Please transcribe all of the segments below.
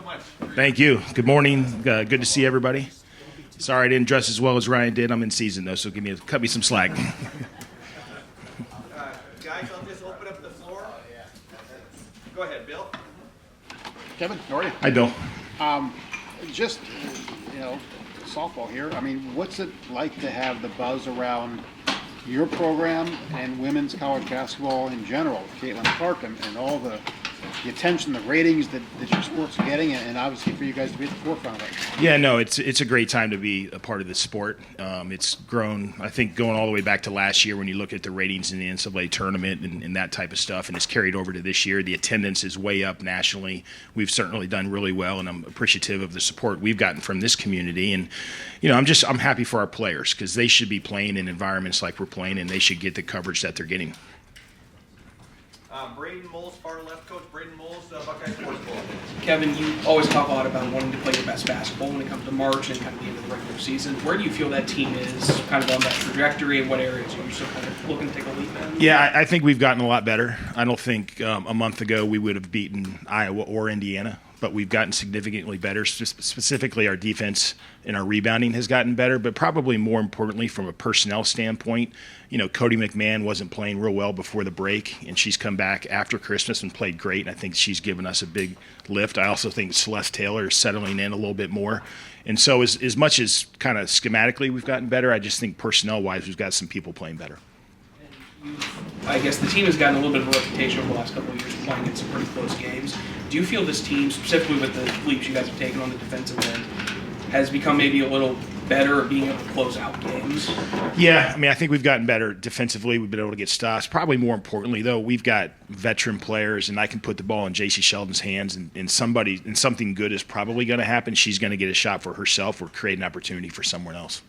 much. Thank you. Good morning. Good to see everybody. Sorry I didn't dress as well as Ryan did. I'm in season, though, so cut me some slack. Guys, I'll just open up the floor. Go ahead, Bill. Kevin, how are you? Hi, Bill. Just, softball here. I mean, what's it like to have the buzz around your program and women's college basketball in general, Caitlin Clark, and all the attention, the ratings that your sport's getting, and obviously for you guys to be at the forefront of it? Yeah, no, it's a great time to be a part of this sport. It's grown, I think, going all the way back to last year when you look at the ratings in the NCAA tournament and that type of stuff, and it's carried over to this year. The attendance is way up nationally. We've certainly done really well, and I'm appreciative of the support we've gotten from this community. And, I'm happy for our players because they should be playing in environments like we're playing, and they should get the coverage that they're getting. Braden Moles, far left coach. Braden Moles, Buckeye Sports Bowl. Kevin, you always talk a lot about wanting to play your best basketball when it comes to March and kind of the end of the regular season. Where do you feel that team is kind of on that trajectory, and what areas are you still kind of looking to take a leap in? Yeah, I think we've gotten a lot better. I don't think a month ago we would have beaten Iowa or Indiana, but we've gotten significantly better. Specifically, our defense and our rebounding has gotten better, but probably more importantly from a personnel standpoint, Cody McMahon wasn't playing real well before the break, and she's come back after Christmas and played great, and I think she's given us a big lift. I also think Celeste Taylor is settling in a little bit more. And so as much as kind of schematically we've gotten better, I just think personnel-wise we've got some people playing better. I guess the team has gotten a little bit of a reputation over the last couple of years playing in some pretty close games. Do you feel this team, specifically with the leaps you guys have taken on the defensive end, has become maybe a little better at being able to close out games? Yeah, I think we've gotten better defensively. We've been able to get stops. Probably more importantly, though, we've got veteran players, and I can put the ball in J.C. Sheldon's hands, and something good is probably going to happen. She's going to get a shot for herself or create an opportunity for someone else.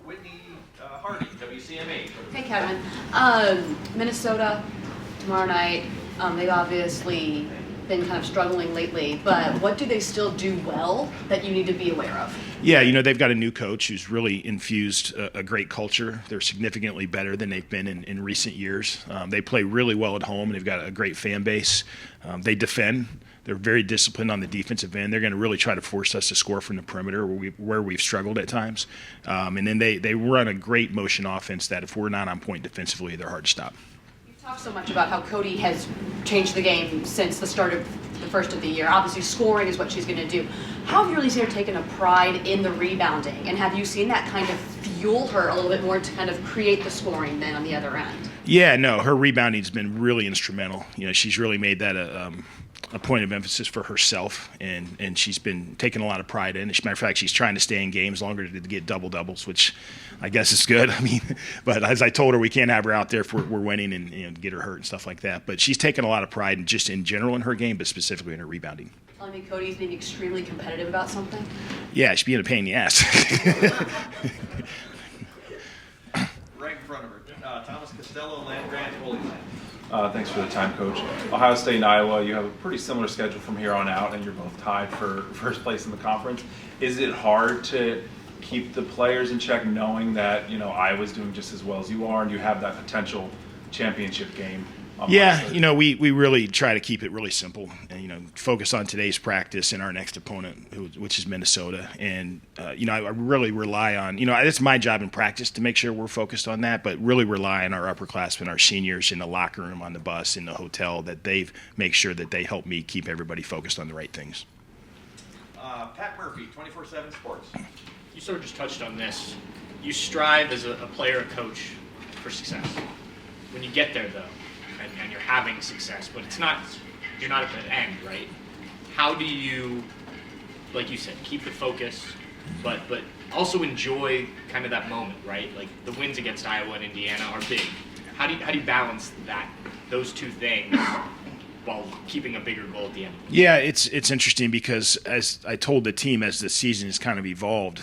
Whitney Hardy, WCMA. Hey, Kevin. Minnesota tomorrow night. They've obviously been kind of struggling lately, but what do they still do well that you need to be aware of? Yeah, they've got a new coach who's really infused a great culture. They're significantly better than they've been in recent years. They play really well at home, and they've got a great fan base. They defend. They're very disciplined on the defensive end. They're going to really try to force us to score from the perimeter where we've struggled at times. And then they run a great motion offense that if we're not on point defensively, they're hard to stop. You've talked so much about how Cody has changed the game since the start of the first of the year. Obviously, scoring is what she's going to do. How have you really seen her taking a pride in the rebounding? And have you seen that kind of fuel her a little bit more to kind of create the scoring then on the other end? Yeah, no, her rebounding's been really instrumental. She's really made that a point of emphasis for herself, and she's been taking a lot of pride in. As a matter of fact, she's trying to stay in games longer to get double-doubles, which I guess is good. But as I told her, we can't have her out there if we're winning and get her hurt and stuff like that. But she's taken a lot of pride just in general in her game, but specifically in her rebounding. Cody's being extremely competitive about something? Yeah, she's being a pain in the ass. Right in front of her. Thomas Costello, Land Grant, Holy Land. Thanks for the time, Coach. Ohio State and Iowa, you have a pretty similar schedule from here on out, and you're both tied for first place in the conference. Is it hard to keep the players in check knowing that, Iowa's doing just as well as you are, and you have that potential championship game? Yeah, we really try to keep it really simple and, focus on today's practice and our next opponent, which is Minnesota. And, I really rely on, it's my job in practice to make sure we're focused on that, but really rely on our upperclassmen, our seniors in the locker room, on the bus, in the hotel, that they make sure that they help me keep everybody focused on the right things. Pat Murphy, 24/7 Sports. You sort of just touched on this. You strive as a player and coach for success. When you get there, though, and you're having success, but you're not at the end, right? How do you, like you said, keep the focus, but also enjoy kind of that moment, right? Like the wins against Iowa and Indiana are big. How do you balance those two things while keeping a bigger goal at the end? Yeah, it's interesting because as I told the team as the season has kind of evolved,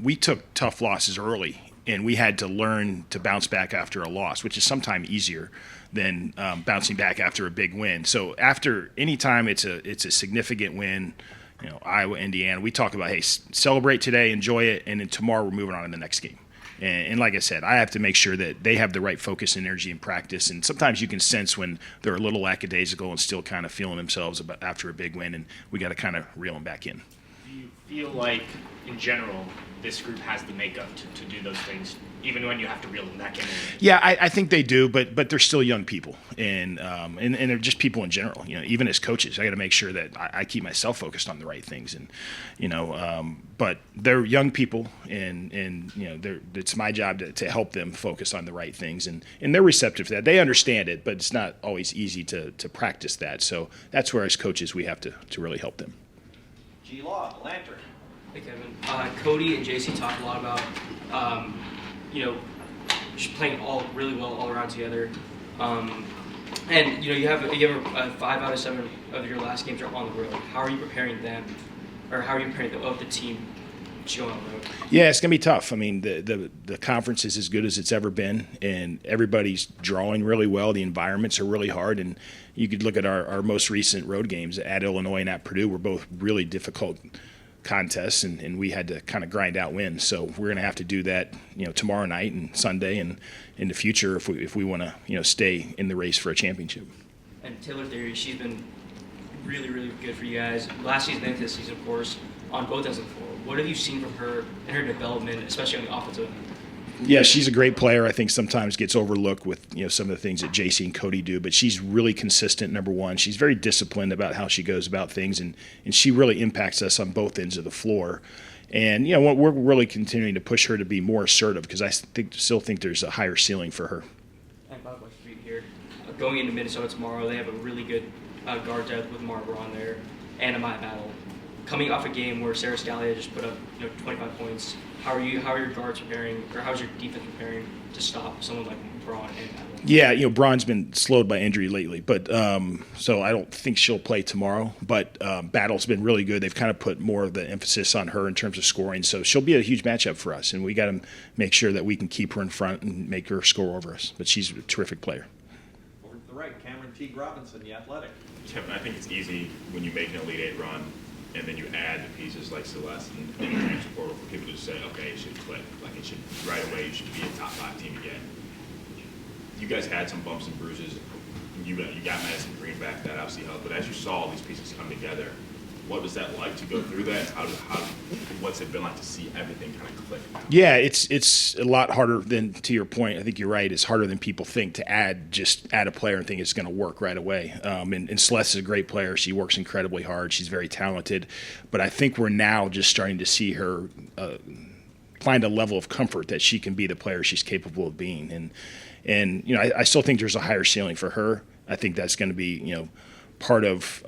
we took tough losses early. And we had to learn to bounce back after a loss, which is sometimes easier than bouncing back after a big win. So after any time it's a significant win, Iowa, Indiana, we talk about, hey, celebrate today, enjoy it, and then tomorrow we're moving on to the next game. And like I said, I have to make sure that they have the right focus, energy, and practice. And sometimes you can sense when they're a little lackadaisical and still kind of feeling themselves after a big win, and we got to kind of reel them back in. Do you feel like, in general, this group has the makeup to do those things, even when you have to reel them back in? Yeah, I think they do, but they're still young people, and they're just people in general. Even as coaches, I got to make sure that I keep myself focused on the right things, and but they're young people, and it's my job to help them focus on the right things, and they're receptive to that. They understand it, but it's not always easy to practice that. So that's where, as coaches, we have to really help them. G Law, the Lantern. Hey Kevin, Cody and JC talked a lot about just playing really well all around together, and you have a 5 out of 7 of your last games are on the road. How are you preparing them, or how are you preparing the team to go on the road? Yeah, it's gonna be tough. I mean, the conference is as good as it's ever been, and everybody's drawing really well. The environments are really hard, and you could look at our most recent road games at Illinois and at Purdue were both really difficult contests, and we had to kind of grind out wins. So we're going to have to do that, tomorrow night and Sunday and in the future if we want to, stay in the race for a championship. And Taylor Theory, she's been really, really good for you guys last season and this season, of course, on both ends of the floor. What have you seen from her in her development, especially on the offensive end? Yeah, she's a great player. I think sometimes gets overlooked with some of the things that JC and Cody do, but she's really consistent, number one. She's very disciplined about how she goes about things, and she really impacts us on both ends of the floor. And we're really continuing to push her to be more assertive because I still think there's a higher ceiling for her. And by the way, here, going into Minnesota tomorrow, they have a really good guard depth with Mara Braun there and a Maya Battle. Coming off a game where Sarah Scalia just put up 25 points. How are your guards preparing, or how's your defense preparing to stop someone like Braun and Battle? Yeah, Braun's been slowed by injury lately, but so I don't think she'll play tomorrow. But Battle's been really good. They've kind of put more of the emphasis on her in terms of scoring, so she'll be a huge matchup for us, and we got to make sure that we can keep her in front and make her score over us. But she's a terrific player. Over to the right, Cameron Teague Robinson, the Athletic. Kevin, I think it's easy when you make an Elite Eight run and then you add the pieces like Celeste and the transfer portal for people to just say, okay, it should click. Like it should, right away, you should be a top 5 team again. You guys had some bumps and bruises. You got Madison Green back, that obviously helped. But as you saw all these pieces come together, what was that like to go through that? What's it been like to see everything kind of click? Yeah, it's a lot harder than, to your point, I think you're right, it's harder than people think to add a player and think it's going to work right away. And Celeste is a great player. She works incredibly hard. She's very talented. But I think we're now just starting to see her find a level of comfort that she can be the player she's capable of being. And I still think there's a higher ceiling for her. I think that's going to be, part of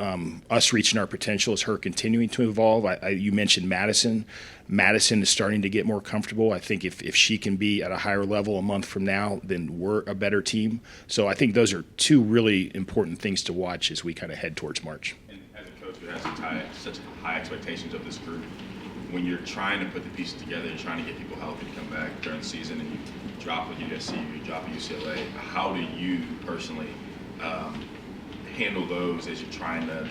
us reaching our potential is her continuing to evolve. You mentioned Madison. Madison is starting to get more comfortable. I think if she can be at a higher level a month from now, then we're a better team. So I think those are two really important things to watch as we kind of head towards March. And as a coach who has such high expectations of this group, when you're trying to put the pieces together, you're trying to get people healthy to come back during the season, and you drop a USC, you drop a UCLA, how do you personally handle those as you're trying to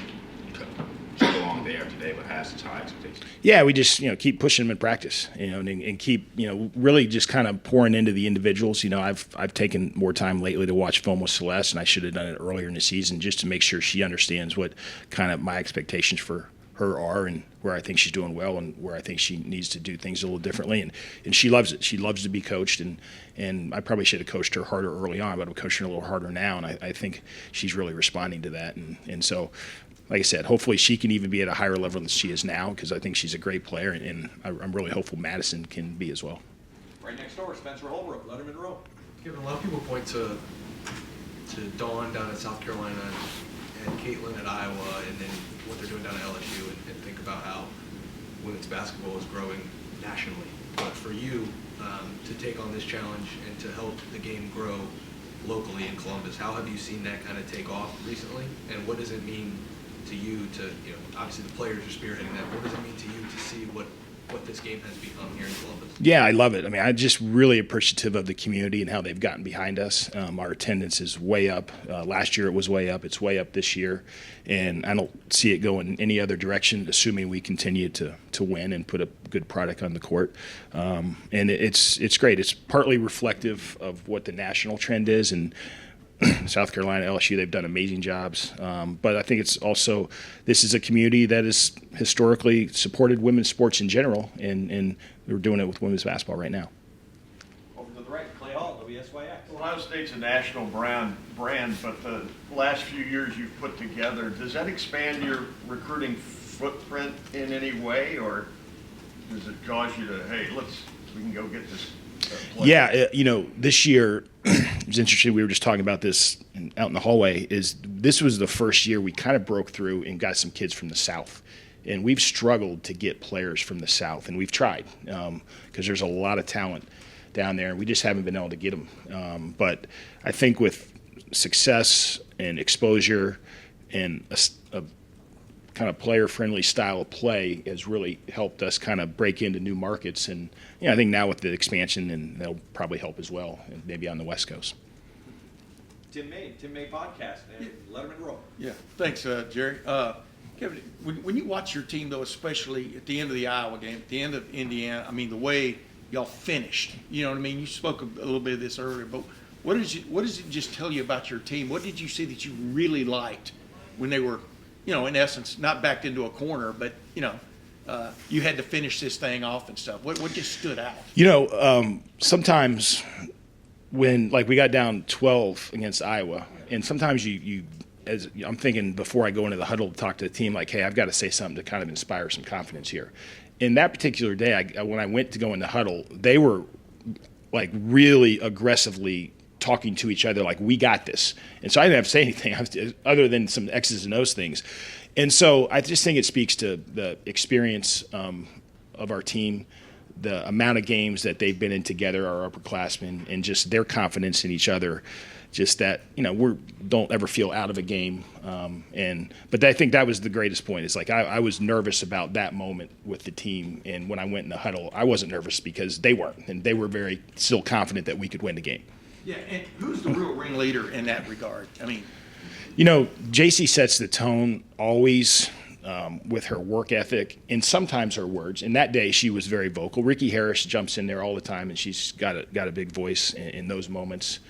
jump along day after day but have such high expectations? Yeah, we just keep pushing them in practice, and keep really just kind of pouring into the individuals. I've taken more time lately to watch film with Celeste, and I should have done it earlier in the season just to make sure she understands what kind of my expectations for her are and where I think she's doing well and where I think she needs to do things a little differently. And she loves it. She loves to be coached, and I probably should have coached her harder early on, but I'm coaching her a little harder now, and I think she's really responding to that. And so, like I said, hopefully she can even be at a higher level than she is now, because I think she's a great player, and I'm really hopeful Madison can be as well. Right next door, Spencer Holbrook, Letterman Row. Kevin, a lot of people point to Dawn down at South Carolina and Caitlin at Iowa, and then what they're doing down at LSU, and think about how women's basketball is growing nationally. But for you to take on this challenge and to help the game grow locally in Columbus, how have you seen that kind of take off recently? And what does it mean to you to, obviously the players are spearheading that, what does it mean to you to see what what this game has become here in Columbus? Yeah, I love it. I mean, I'm just really appreciative of the community and how they've gotten behind us. Our attendance is way up. Last year it was way up. It's way up this year. And I don't see it going any other direction, assuming we continue to win and put a good product on the court. And it's great. It's partly reflective of what the national trend is. And South Carolina, LSU, they've done amazing jobs. But I think it's also, this is a community that has historically supported women's sports in general, and we're doing it with women's basketball right now. Over to the right, Clay Hall, WSYX. Ohio State's a national brand, but the last few years you've put together, does that expand your recruiting footprint in any way, or does it cause you to, hey, we can go get this player? Yeah, this year, it was interesting, we were just talking about this out in the hallway, this was the first year we kind of broke through and got some kids from the South. And we've struggled to get players from the South, and we've tried because there's a lot of talent down there, and we just haven't been able to get them. But I think with success and exposure and a kind of player-friendly style of play has really helped us kind of break into new markets. And I think now with the expansion, and that'll probably help as well, and maybe on the West Coast. Tim May podcast and Letterman Roll. Yeah, thanks, Jerry. Kevin, when you watch your team, though, especially at the end of the Iowa game, at the end of Indiana, I mean, the way y'all finished, you know what I mean? You spoke a little bit of this earlier, but what does it just tell you about your team? What did you see that you really liked when they were, in essence, not backed into a corner, but, you had to finish this thing off and stuff? What just stood out? Sometimes when, we got down 12 against Iowa, and sometimes as I'm thinking before I go into the huddle to talk to the team, hey, I've got to say something to kind of inspire some confidence here. In that particular day, when I went to go in the huddle, they were really aggressively talking to each other we got this. And so I didn't have to say anything other than some X's and O's things. And so I just think it speaks to the experience of our team, the amount of games that they've been in together, our upperclassmen, and just their confidence in each other. Just that, we don't ever feel out of a game. But I think that was the greatest point. It's I was nervous about that moment with the team. And when I went in the huddle, I wasn't nervous because they weren't. And they were very still confident that we could win the game. Yeah, and who's the real ringleader in that regard? I mean, JC sets the tone always with her work ethic and sometimes her words. And that day she was very vocal. Ricky Harris jumps in there all the time, and she's got a big voice in those moments.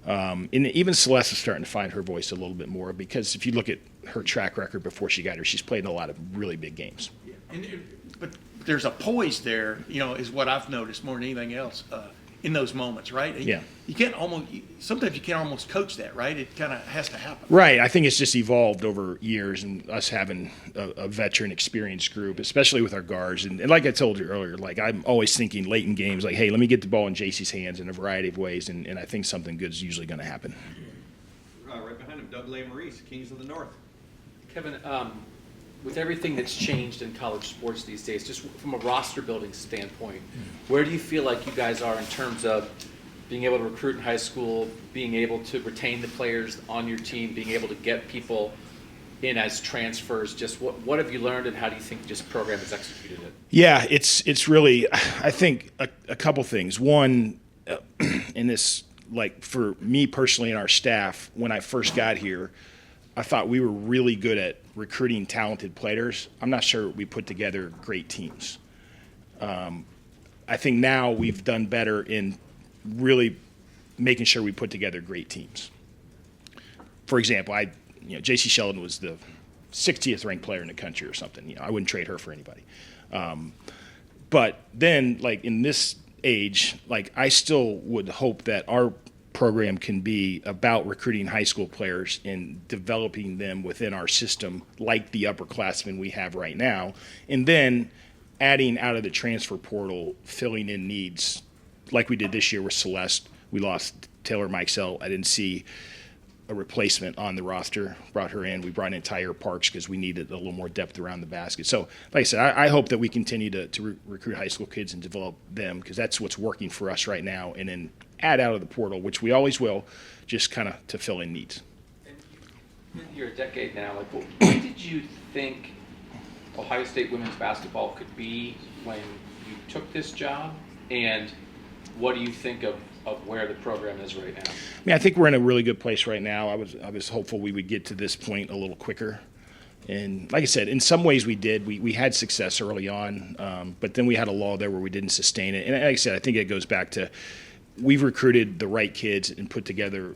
And even Celeste is starting to find her voice a little bit more because if you look at her track record before she got here, she's played in a lot of really big games. Yeah. But there's a poise there, is what I've noticed more than anything else in those moments, right? Yeah. Sometimes you can't almost coach that, right? It kind of has to happen. Right. I think it's just evolved over years, and us having a veteran experienced group, especially with our guards. And like I told you earlier, I'm always thinking late in games, hey, let me get the ball in JC's hands in a variety of ways, and I think something good is usually going to happen. Right behind him, Doug Maurice, Kings of the North. Kevin, with everything that's changed in college sports these days, just from a roster building standpoint, where do you feel like you guys are in terms of being able to recruit in high school, being able to retain the players on your team, being able to get people in as transfers? Just what have you learned, and how do you think this program has executed it? Yeah, it's really, I think, a couple things. One, in this, for me personally and our staff, when I first got here, I thought we were really good at recruiting talented players. I'm not sure we put together great teams. I think now we've done better in really making sure we put together great teams. For example, J.C. Sheldon was the 60th ranked player in the country or something. I wouldn't trade her for anybody. But then, in this age, I still would hope that our program can be about recruiting high school players and developing them within our system, like the upperclassmen we have right now, and then adding out of the transfer portal, filling in needs like we did this year with Celeste. We lost Taylor Mikesell. I didn't see a replacement on the roster. Brought her in. We brought in Tyre Parks because we needed a little more depth around the basket. So, like I said, I hope that we continue to recruit high school kids and develop them, because that's what's working for us right now, and then add out of the portal, which we always will, just kind of to fill in needs. And you've been here a decade now. When did you think Ohio State women's basketball could be when you took this job? And what do you think of where the program is right now? I mean, I think we're in a really good place right now. I was hopeful we would get to this point a little quicker. And like I said, in some ways we did. We had success early on, but then we had a lull there where we didn't sustain it. And like I said, I think it goes back to we've recruited the right kids and put together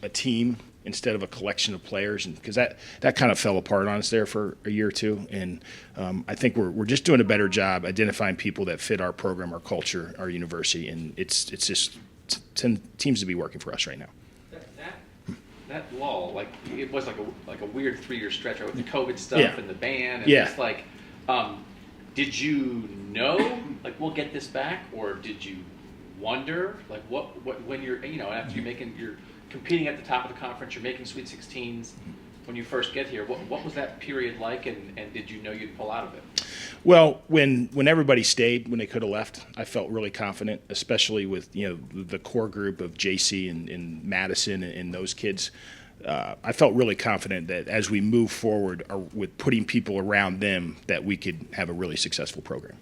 a team instead of a collection of players, and because that kind of fell apart on us there for a year or two. And I think we're just doing a better job identifying people that fit our program, our culture, our university, and it's just seems to be working for us right now. That lull, like it was like a weird 3-year stretch, right, with the COVID stuff and the ban, and just like, did you know like we'll get this back, or did you wonder like what when you're after you're competing at the top of the conference, you're making Sweet 16s when you first get here? What was that period like, and did you know you'd pull out of it? Well, when everybody stayed, when they could have left, I felt really confident, especially with the core group of JC and Madison and those kids. I felt really confident that as we move forward with putting people around them, that we could have a really successful program.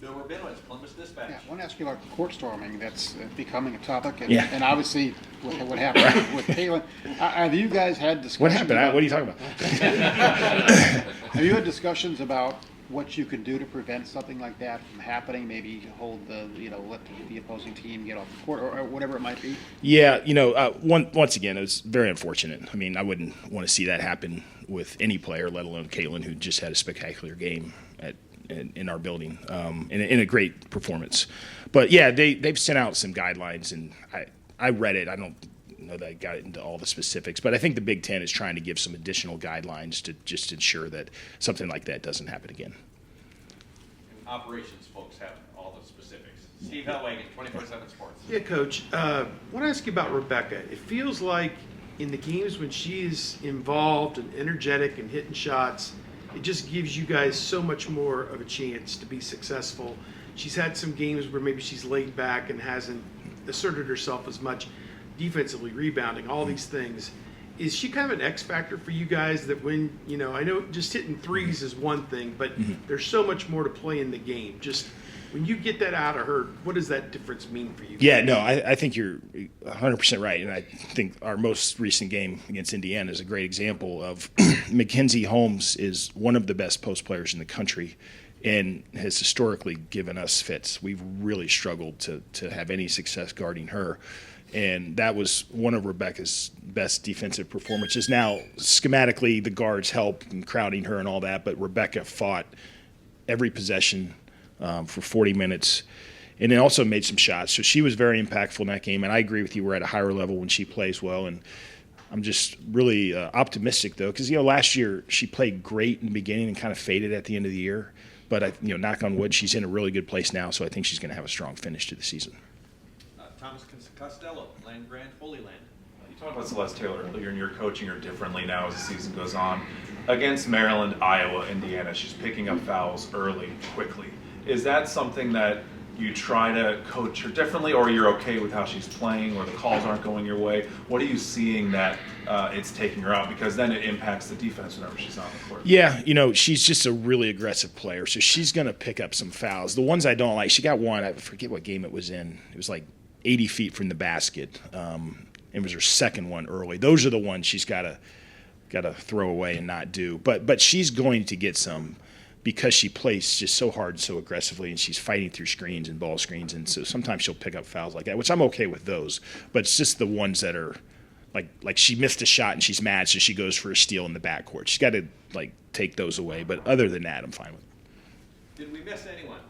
Bill Rabinowitz, Columbus Dispatch. Yeah, I want to ask you about court storming. That's becoming a topic, and obviously what happened with Caitlin. Have you guys had discussions? What happened? What are you talking about? Have you had discussions about what you can do to prevent something like that from happening? Maybe hold let the opposing team get off the court, or whatever it might be. Yeah, once again, it was very unfortunate. I mean, I wouldn't want to see that happen with any player, let alone Caitlin, who just had a spectacular game in our building, in a great performance. But yeah, they've sent out some guidelines, and I read it. I don't know that I got into all the specifics, but I think the Big Ten is trying to give some additional guidelines to just ensure that something like that doesn't happen again. Operations folks have all the specifics. Steve Hellwagen, 24/7 Sports. Yeah, Coach. I want to ask you about Rebecca. It feels like in the games when she's involved and energetic and hitting shots, it just gives you guys so much more of a chance to be successful. She's had some games where maybe she's laid back and hasn't asserted herself as much defensively, rebounding, all these things. Is she kind of an X factor for you guys that when, I know just hitting threes is one thing, but there's so much more to play in the game. Just when you get that out of her, what does that difference mean for you? Yeah, no, I think you're 100% right. And I think our most recent game against Indiana is a great example of Mackenzie Holmes is one of the best post players in the country and has historically given us fits. We've really struggled to have any success guarding her. And that was one of Rebecca's best defensive performances. Now, schematically, the guards help in crowding her and all that, but Rebecca fought every possession for 40 minutes and then also made some shots. So she was very impactful in that game, and I agree with you. We're at a higher level when she plays well, and I'm just really optimistic, though, because, last year she played great in the beginning and kind of faded at the end of the year. But, knock on wood, she's in a really good place now, so I think she's going to have a strong finish to the season. Thomas Costello, Land Grant, Holy Land. You talked about Celeste Taylor earlier, and you're coaching her differently now as the season goes on. Against Maryland, Iowa, Indiana, she's picking up fouls early, quickly. Is that something that you try to coach her differently, or you're okay with how she's playing, or the calls aren't going your way? What are you seeing that it's taking her out? Because then it impacts the defense whenever she's on the court. Yeah, she's just a really aggressive player, so she's going to pick up some fouls. The ones I don't like, she got one, I forget what game it was in. It was like 80 feet from the basket. It was her second one early. Those are the ones she's got to throw away and not do. But she's going to get some because she plays just so hard and so aggressively, and she's fighting through screens and ball screens, and so sometimes she'll pick up fouls like that, which I'm okay with those. But it's just the ones that are like she missed a shot and she's mad, so she goes for a steal in the backcourt. She's got to take those away. But other than that, I'm fine with it. Did we miss anyone?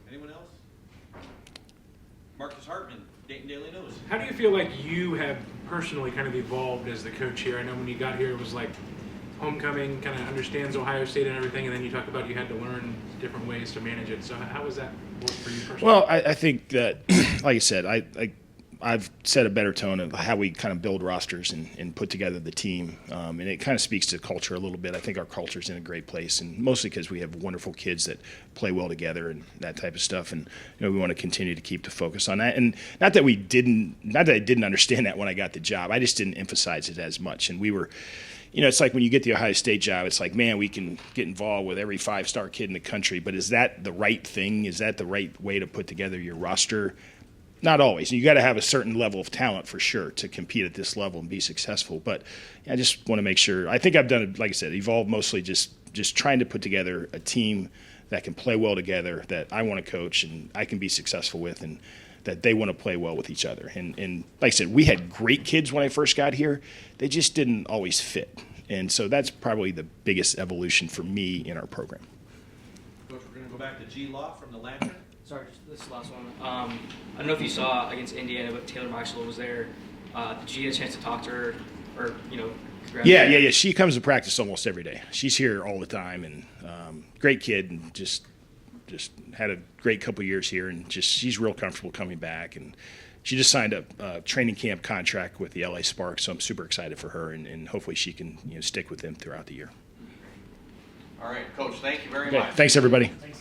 Anyone else? Marcus Hartman, Dayton Daily News. How do you feel like you have personally kind of evolved as the coach here? I know when you got here it was like homecoming, kind of understands Ohio State and everything, and then you talk about you had to learn different ways to manage it. So how was that work for you personally? Well, I think that, like I said, I've set a better tone of how we kind of build rosters and put together the team, and it kind of speaks to culture a little bit. I think our culture's in a great place, and mostly because we have wonderful kids that play well together and that type of stuff, and we want to continue to keep the focus on that. And not that I didn't understand that when I got the job. I just didn't emphasize it as much, and we were. it's like when you get the Ohio State job, it's like, man, we can get involved with every 5-star kid in the country, but is that the right thing? Is that the right way to put together your roster? Not always. You got to have a certain level of talent for sure to compete at this level and be successful. But I just want to make sure. I think I've done it, like I said, evolved mostly just trying to put together a team that can play well together, that I want to coach and I can be successful with, and that they want to play well with each other. And like I said, we had great kids when I first got here. They just didn't always fit. And so that's probably the biggest evolution for me in our program. Coach, we're going to go back to G. Law from the Lantern. Sorry, this is the last one. I don't know if you saw against Indiana, but Taylor Maxwell was there. Did you get a chance to talk to her, or Yeah. She comes to practice almost every day. She's here all the time, and great kid, and just had a great couple years here, and she's real comfortable coming back. And she just signed a training camp contract with the LA Sparks, so I'm super excited for her, and hopefully she can stick with them throughout the year. All right, Coach, thank you very Okay, much. thanks everybody. Thanks,